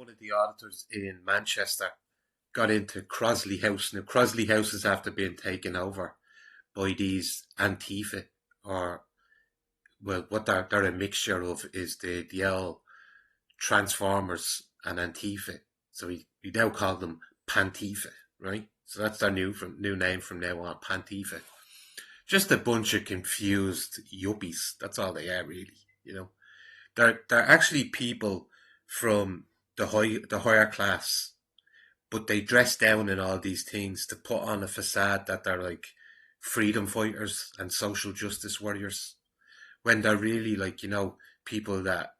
one of the auditors in Manchester got into Crossley House. Now, Crossley House is after being taken over by these antifa, or well, what they're a mixture of is the old Transformers and Antifa. So we now call them Pantifa, right? So that's their new name from now on, Pantifa. Just a bunch of confused yuppies. That's all they are, really. They're actually people from the higher class, but they dress down in all these things to put on a facade that they're like freedom fighters and social justice warriors, when they're really like, people that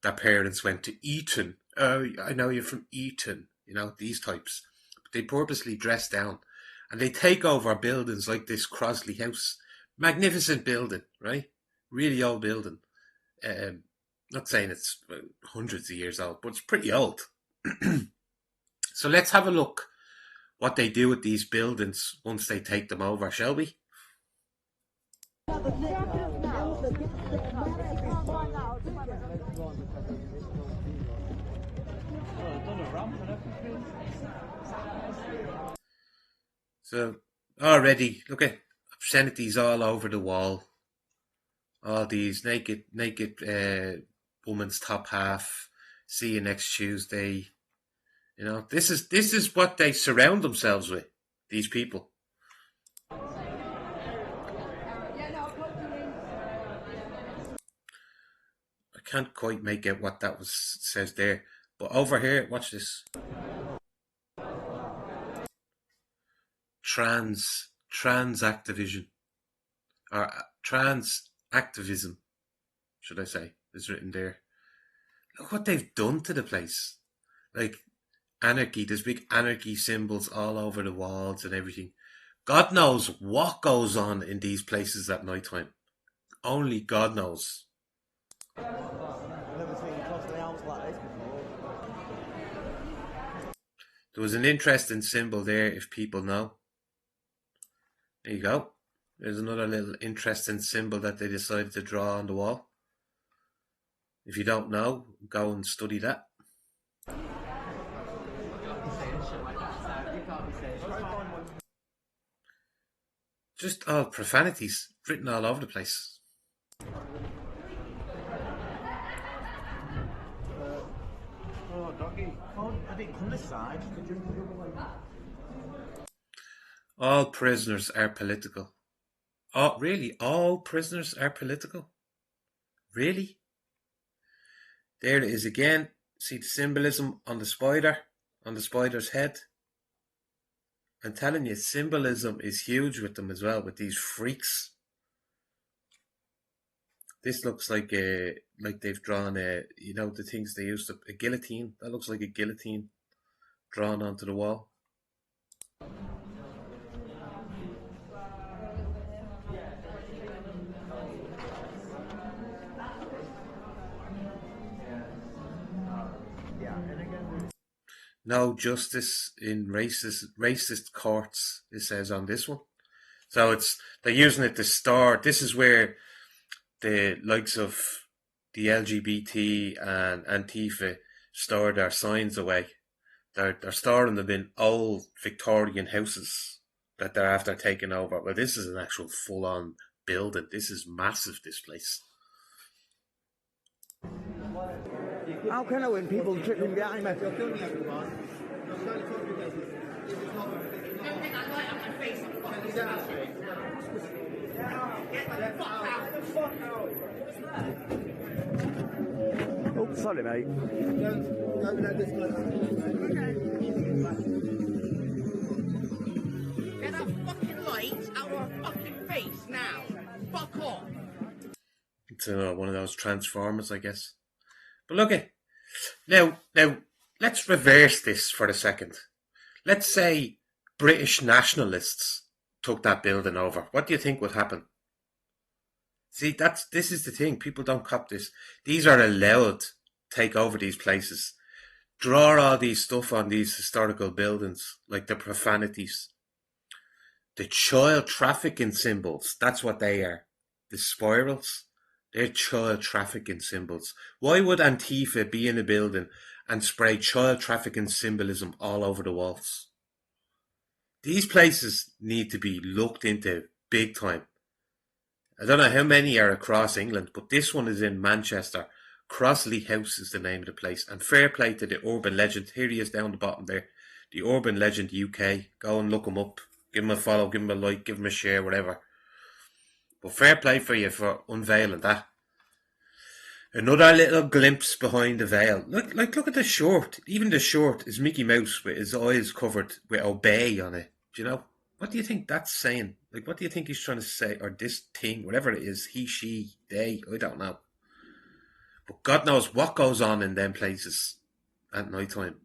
their parents went to Eton. Oh, I know you're from Eton, these types. But they purposely dress down and they take over buildings like this Crossley House. Magnificent building, right? Really old building. Not saying it's hundreds of years old, but it's pretty old. So let's have a look what they do with these buildings once they take them over, shall we? So already, look at obscenities all over the wall. All these naked woman's top half. See you next Tuesday. This is what they surround themselves with. These people. I can't quite make out what that says there, but over here, watch this. Trans activism, or trans activism, should I say, is written there. Look what they've done to the place. Like anarchy, there's big anarchy symbols all over the walls and everything. God knows what goes on in these places at night time. Only God knows. There was an interesting symbol there, if people know. There you go. There's another little interesting symbol that they decided to draw on the wall. If you don't know, go and study that. Just all profanities written all over the place. All prisoners are political. Oh, really? All prisoners are political? Really? There it is again. See the symbolism on the spider, on the spider's head. I'm telling you, symbolism is huge with them as well, with these freaks. This looks like they've drawn the things they used to, a guillotine. That looks like a guillotine drawn onto the wall. No justice in racist courts, it says on this one. So they're using it to store. This is where the likes of the LGBT and Antifa store their signs away. They're storing them in old Victorian houses that they're after taking over. Well, this is an actual full-on building. This is massive, this place. How can I win people tripping behind me? Oh, sorry, mate. Don't let this go. Get that fucking light out of our fucking face now. Fuck off. It's one of those Transformers, I guess. But look at now. Let's reverse this for a second. Let's say British nationalists took that building over. What do you think would happen? See, this is the thing. People don't cop this. These are allowed to take over these places, draw all these stuff on these historical buildings, like the profanities, the child trafficking symbols. That's what they are. The spirals. They're child trafficking symbols. Why would Antifa be in a building and spray child trafficking symbolism all over the walls. These places need to be looked into big time. I don't know how many are across England, but this one is in Manchester. Crossley House is the name of the place. And fair play to the urban legend. Here he is down the bottom there. The urban legend UK. Go and look him up. Give him a follow, give him a like, give him a share, whatever. But fair play for you for unveiling that. Another little glimpse behind the veil. Look at the short. Even the short is Mickey Mouse with his eyes covered with obey on it. Do you know? What do you think that's saying? Like, what do you think he's trying to say? Or this thing, whatever it is, he, she, they, I don't know. But God knows what goes on in them places at night time.